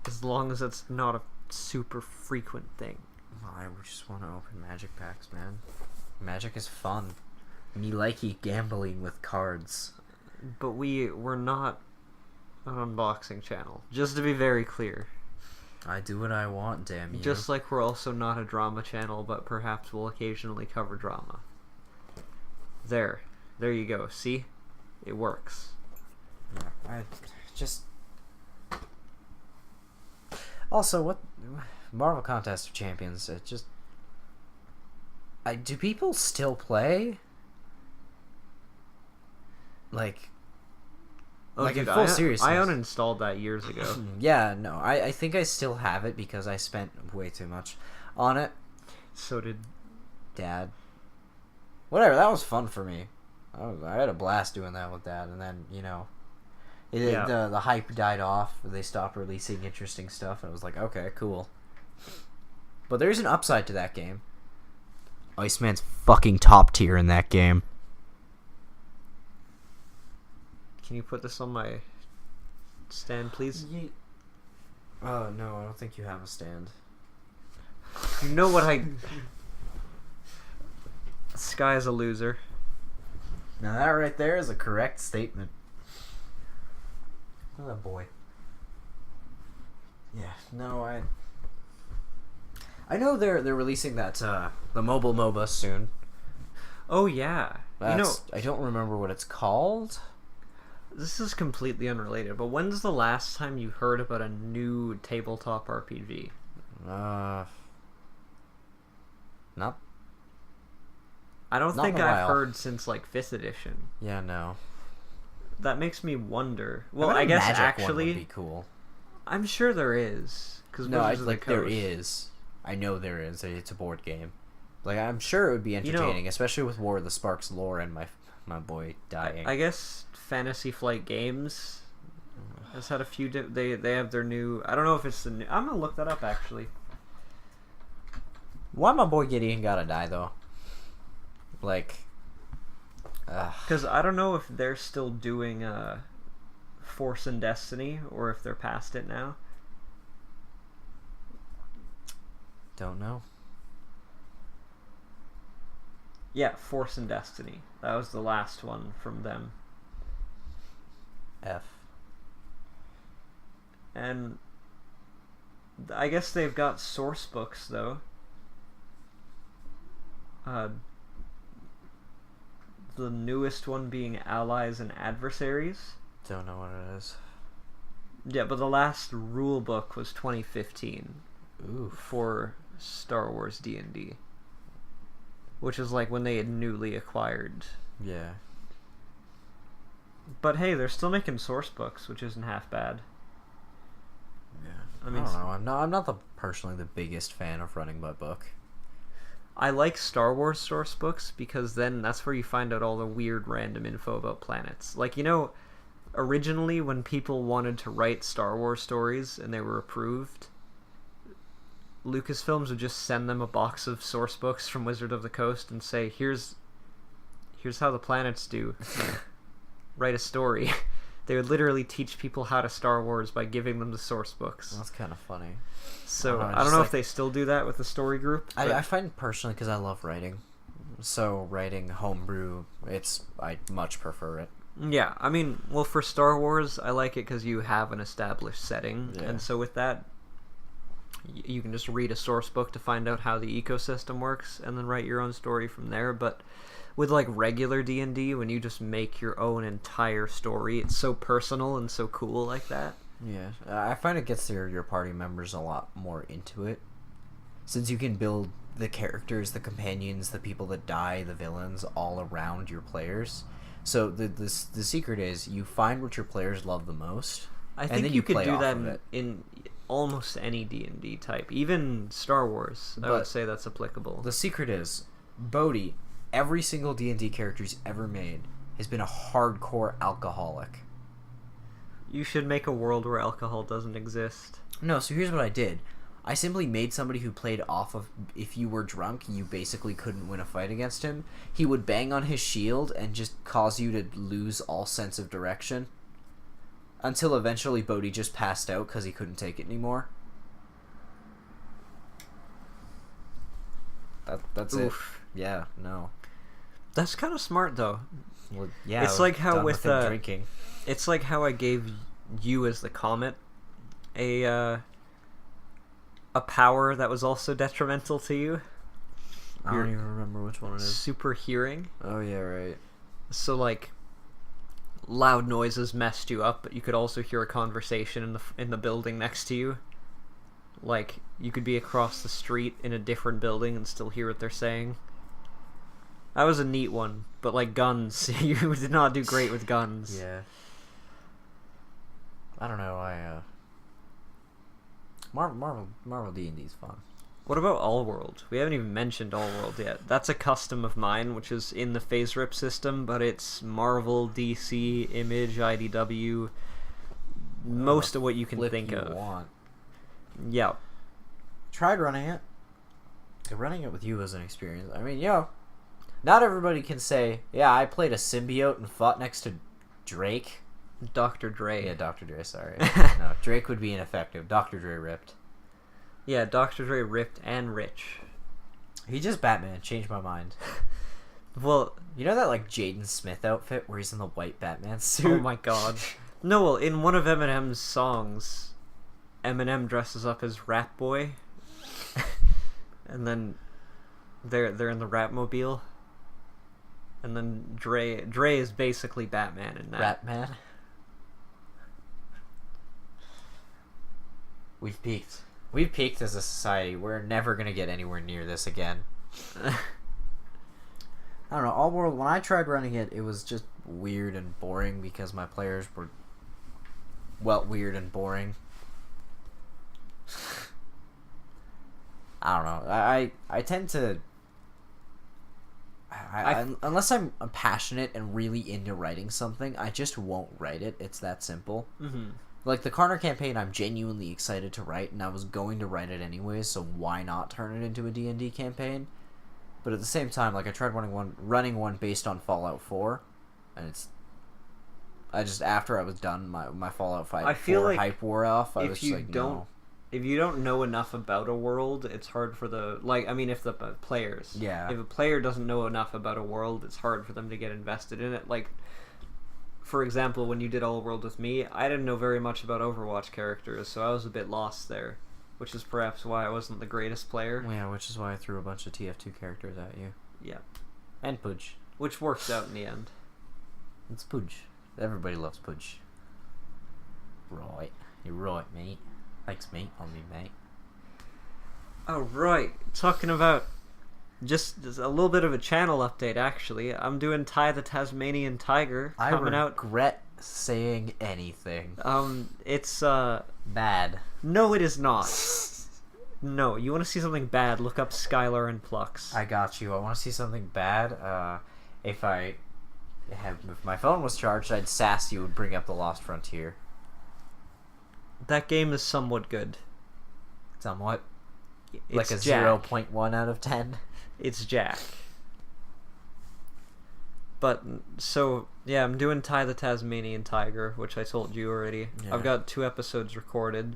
As long as it's not a super frequent thing. Well, I just want to open magic packs, man. Magic is fun. Me likey gambling with cards. But we're not an unboxing channel. Just to be very clear. I do what I want, damn you. Just like we're also not a drama channel, but perhaps we'll occasionally cover drama. There you go. See? It works. Yeah, I just... Also, what... Marvel Contest of Champions, it just... do people still play? Like... Dude, in full seriousness. I uninstalled that years ago. Yeah, no. I think I still have it because I spent way too much on it. So did Dad. Whatever, that was fun for me. I had a blast doing that with Dad, and then, the hype died off. They stopped releasing interesting stuff, and I was like, okay, cool. But there's an upside to that game. Iceman's fucking top tier in that game. Can you put this on my stand, please? Oh, no, I don't think you have a stand. You know what I... Sky is a loser. Now that right there is a correct statement. Oh boy. Yeah, no, I know they're releasing that the mobile MOBA soon. Oh yeah. I don't remember what it's called. This is completely unrelated, but when's the last time you heard about a new tabletop RPG? Not. I don't think in a I've while. heard since like 5th edition. Yeah, no. That makes me wonder. Well, bet a I guess Magic actually, one would be cool. I'm sure there is. Cause No, Wizards of the like there Coast. is. I know there is. It's a board game. Like I'm sure it would be entertaining, especially with War of the Sparks lore and my boy dying. I guess Fantasy Flight Games has had a few. They have their new. I don't know if it's the new. I'm gonna look that up actually. Why my boy Gideon gotta die though? Like, Because I don't know if they're still doing Force and Destiny or if they're past it now. don't know. Yeah, Force and Destiny. That was the last one from them. F. And I guess they've got source books though. The newest one being Allies and Adversaries. Don't know what it is. Yeah, but the last rule book was 2015 Ooh. for Star Wars D&D, which is like when they had newly acquired. Yeah. But hey, they're still making source books, which isn't half bad. Yeah. I I mean, don't know. I'm not personally the biggest fan of running my book. I like Star Wars source books because then that's where you find out all the weird random info about planets. Like, originally when people wanted to write Star Wars stories and they were approved, Lucasfilms would just send them a box of source books from Wizard of the Coast and say, here's how the planets do. Write a story. They would literally teach people how to Star Wars by giving them the source books. That's kind of funny. So I I don't know if they still do that with the story group. I find personally, because I love writing, so writing homebrew, I much prefer it. Yeah, I mean, well, for Star Wars, I like it because you have an established setting, Yeah. and so with that, you can just read a source book to find out how the ecosystem works, and then write your own story from there. But with like regular D&D, when you just make your own entire story, it's so personal and so cool like that. Yeah, I find it gets your party members a lot more into it, since you can build the characters, the companions, the people that die, the villains, all around your players. So the secret is you find what your players love the most. I and think then you could play do off that of it. in almost any D&D type, even Star Wars. I would But say that's applicable. The secret is, Bodhi, every single D&D character he's ever made has been a hardcore alcoholic. You should make a world where alcohol doesn't exist. No, so here's what I did. I simply made somebody who played off of, if you were drunk, you basically couldn't win a fight against him. He would bang on his shield and just cause you to lose all sense of direction. Until eventually Bodhi just passed out because he couldn't take it anymore. That's Oof. it. Yeah, no. That's kind of smart though. Well, yeah, It's like how done with him drinking. It's like how I gave you as the comet a power that was also detrimental to you. I don't even remember which one it is. Super hearing. Oh yeah, right. So like loud noises messed you up, but you could also hear a conversation in the building next to you. Like you could be across the street in a different building and still hear what they're saying. That was a neat one, but like guns, you did not do great with guns. Yeah. I don't know. Marvel D&D is fun. What about Allworld? We haven't even mentioned Allworld yet. That's a custom of mine, which is in the phase rip system, but it's Marvel, DC, Image, IDW, most of what you can think of. Want. Yeah. Tried running it. Running it with you was an experience. I mean, not everybody can say, yeah, I played a symbiote and fought next to Drake. Dr. Dre. Yeah, Dr. Dre, sorry. No, Drake would be ineffective. Dr. Dre ripped. Yeah, Dr. Dre ripped and rich. He just Batman. Changed my mind. Well, you know that, like, Jaden Smith outfit where he's in the white Batman suit? Oh my god. No, well, in one of Eminem's songs, Eminem dresses up as Rat Boy. And then they're in the Ratmobile. And then Dre is basically Batman in that. Ratman? We've peaked. We've peaked as a society. We're never going to get anywhere near this again. I don't know. All World, when I tried running it, it was just weird and boring because my players were, weird and boring. I don't know. I tend to... unless I'm passionate and really into writing something, I just won't write it. It's that simple. Mm-hmm. Like, the Connor campaign, I'm genuinely excited to write, and I was going to write it anyways, so why not turn it into a D&D campaign? But at the same time, like, I tried running one based on Fallout 4, and after I was done, my Fallout 5 I feel like hype wore off. I was just like, no. If you don't know enough about a world, it's hard for if the players. Yeah. If a player doesn't know enough about a world, it's hard for them to get invested in it. Like, for example, when you did All World with me, I didn't know very much about Overwatch characters, so I was a bit lost there, which is perhaps why I wasn't the greatest player. Yeah, which is why I threw a bunch of TF2 characters at you. Yeah. And Pudge. Which worked out in the end. It's Pudge. Everybody loves Pudge. Right. You're right, mate. Thanks, mate. On me, mate. Oh, right. Talking about just a little bit of a channel update, actually. I'm doing Ty the Tasmanian Tiger coming out. I regret saying anything. It's, bad. No, it is not. No, you want to see something bad, look up Skylar and Plux. I got you. I want to see something bad. If my phone was charged, I'd sass you and bring up The Lost Frontier. That game is somewhat good. Somewhat? It's like a Jack. 0.1 out of 10? It's Jack. But, so, yeah, I'm doing Ty the Tasmanian Tiger, which I told you already. Yeah. I've got 2 episodes recorded.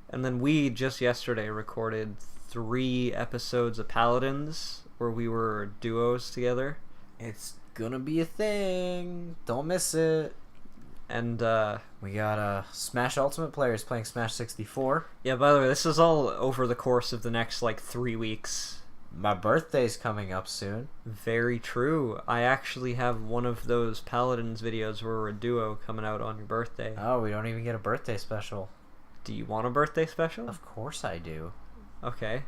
And then we, just yesterday, recorded 3 episodes of Paladins, where we were duos together. It's gonna be a thing. Don't miss it. And, we got, Smash Ultimate players playing Smash 64. Yeah, by the way, this is all over the course of the next, 3 weeks. My birthday's coming up soon. Very true. I actually have one of those Paladins videos where we're a duo coming out on your birthday. Oh, we don't even get a birthday special. Do you want a birthday special? Of course I do. Okay.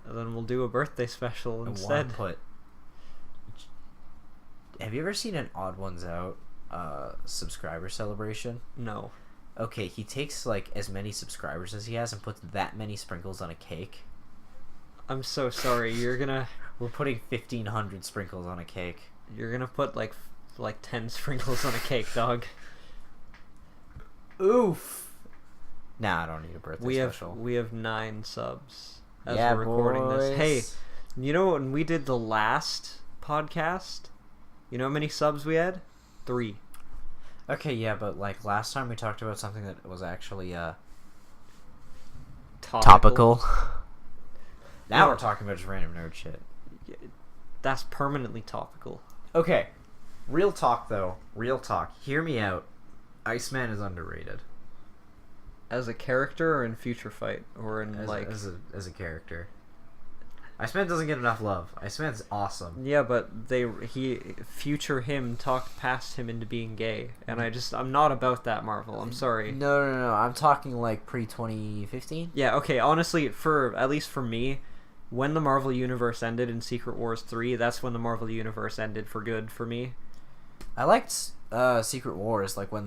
Then we'll do a birthday special instead. Have you ever seen an Odd Ones Out subscriber celebration? No. Okay, he takes as many subscribers as he has and puts that many sprinkles on a cake. I'm so sorry. We're putting 1,500 sprinkles on a cake. You're gonna put like 10 sprinkles on a cake, dog. Oof. Nah, I don't need a birthday special. We have 9 subs as yeah, we're recording boys. this. Hey, you know when we did the last podcast? You know how many subs we had? 3. Okay, yeah, but last time we talked about something that was actually topical. Now we're talking about just random nerd shit. That's permanently topical. Okay, real talk though. Real talk. Hear me out. Iceman is underrated. As a character, or in Future Fight, or in as a character. Iceman doesn't get enough love. Iceman's awesome. Yeah, but future him talked past him into being gay, and I'm not about that, Marvel. I'm sorry. No. I'm talking pre-2015. Yeah, okay. Honestly, at least for me, when the Marvel Universe ended in Secret Wars 3, that's when the Marvel Universe ended for good for me. I liked Secret Wars, when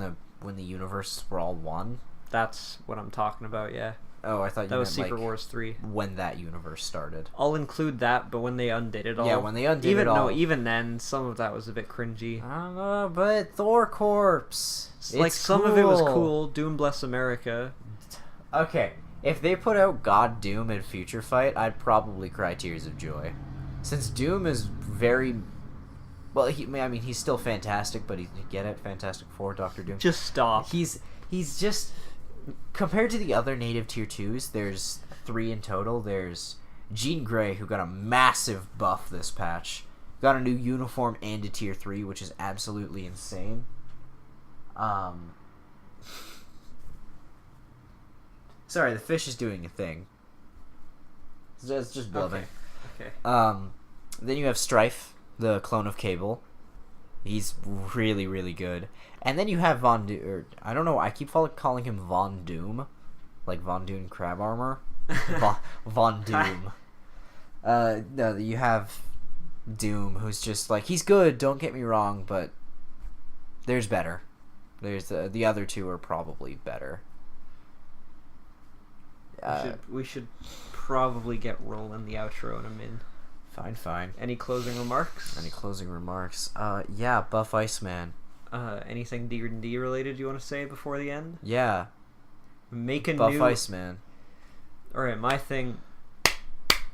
the universes were all one. That's what I'm talking about. Yeah. Oh, I thought that was Secret Wars 3. When that universe started. I'll include that, but when they undid it all. Yeah, when they undid it all. No, even then, some of that was a bit cringy. I don't know, but Thor Corpse. Some of it was cool. Doom Bless America. Okay, If they put out God Doom in Future Fight, I'd probably cry tears of joy. Since Doom is very... Well, he's still fantastic, but get it? Fantastic Four, Doctor Doom. Just stop. He's just... Compared to the other native Tier 2s, there's 3 in total. There's Jean Grey, who got a massive buff this patch. Got a new uniform and a Tier 3, which is absolutely insane. Sorry, the fish is doing a thing. It's just blubbing. Okay. Then you have Strife, the clone of Cable. He's really, really good. And then you have Von Doom. I don't know. I keep calling him Von Doom, like Von Doom crab armor. Von Doom. No, you have Doom, who's just like, he's good. Don't get me wrong, but there's better. There's the other two are probably better. We should probably get rolling the outro in a min. Fine. Any closing remarks? Yeah, Buff Iceman. Anything D&D related you want to say before the end? Yeah. Make a Buff new... Iceman. Alright, my thing...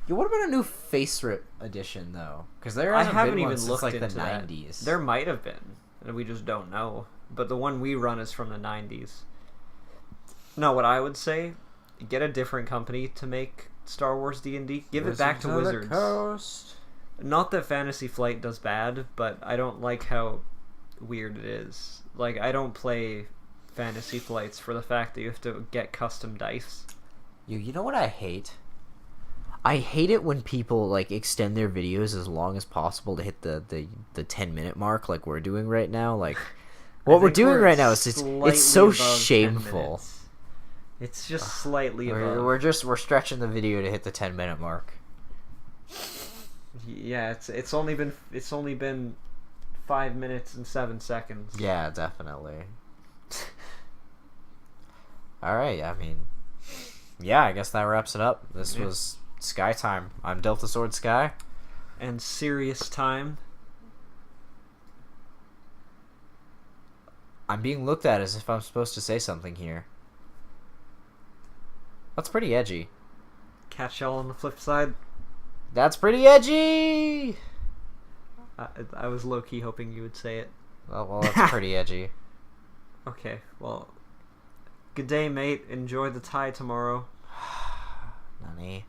Yeah, what about a new Face Rip edition, though? Because there I hasn't haven't been even one since, looked like, into the 90s. There might have been, and we just don't know. But the one we run is from the 90s. No, what I would say, get a different company to make Star Wars D&D. Give it back to Wizards. Coast. Not that Fantasy Flight does bad, but I don't like how weird it is. Like, I don't play Fantasy Flights for the fact that you have to get custom dice. You know what I hate? I hate it when people like extend their videos as long as possible to hit the 10-minute mark, like we're doing right now. Like what we're doing right now is it's so shameful. It's just slightly above. We're stretching the video to hit the 10-minute mark. Yeah, it's only been 5 minutes and 7 seconds. Yeah, definitely. All right, I mean, yeah, I guess that wraps it up. This was Sky Time. I'm Delta Sword Sky. And Serious Time. I'm being looked at as if I'm supposed to say something here. That's pretty edgy. Catch y'all on the flip side. That's pretty edgy! I was low-key hoping you would say it. Well, that's pretty edgy. Okay, well, good day, mate. Enjoy the tie tomorrow. Nani.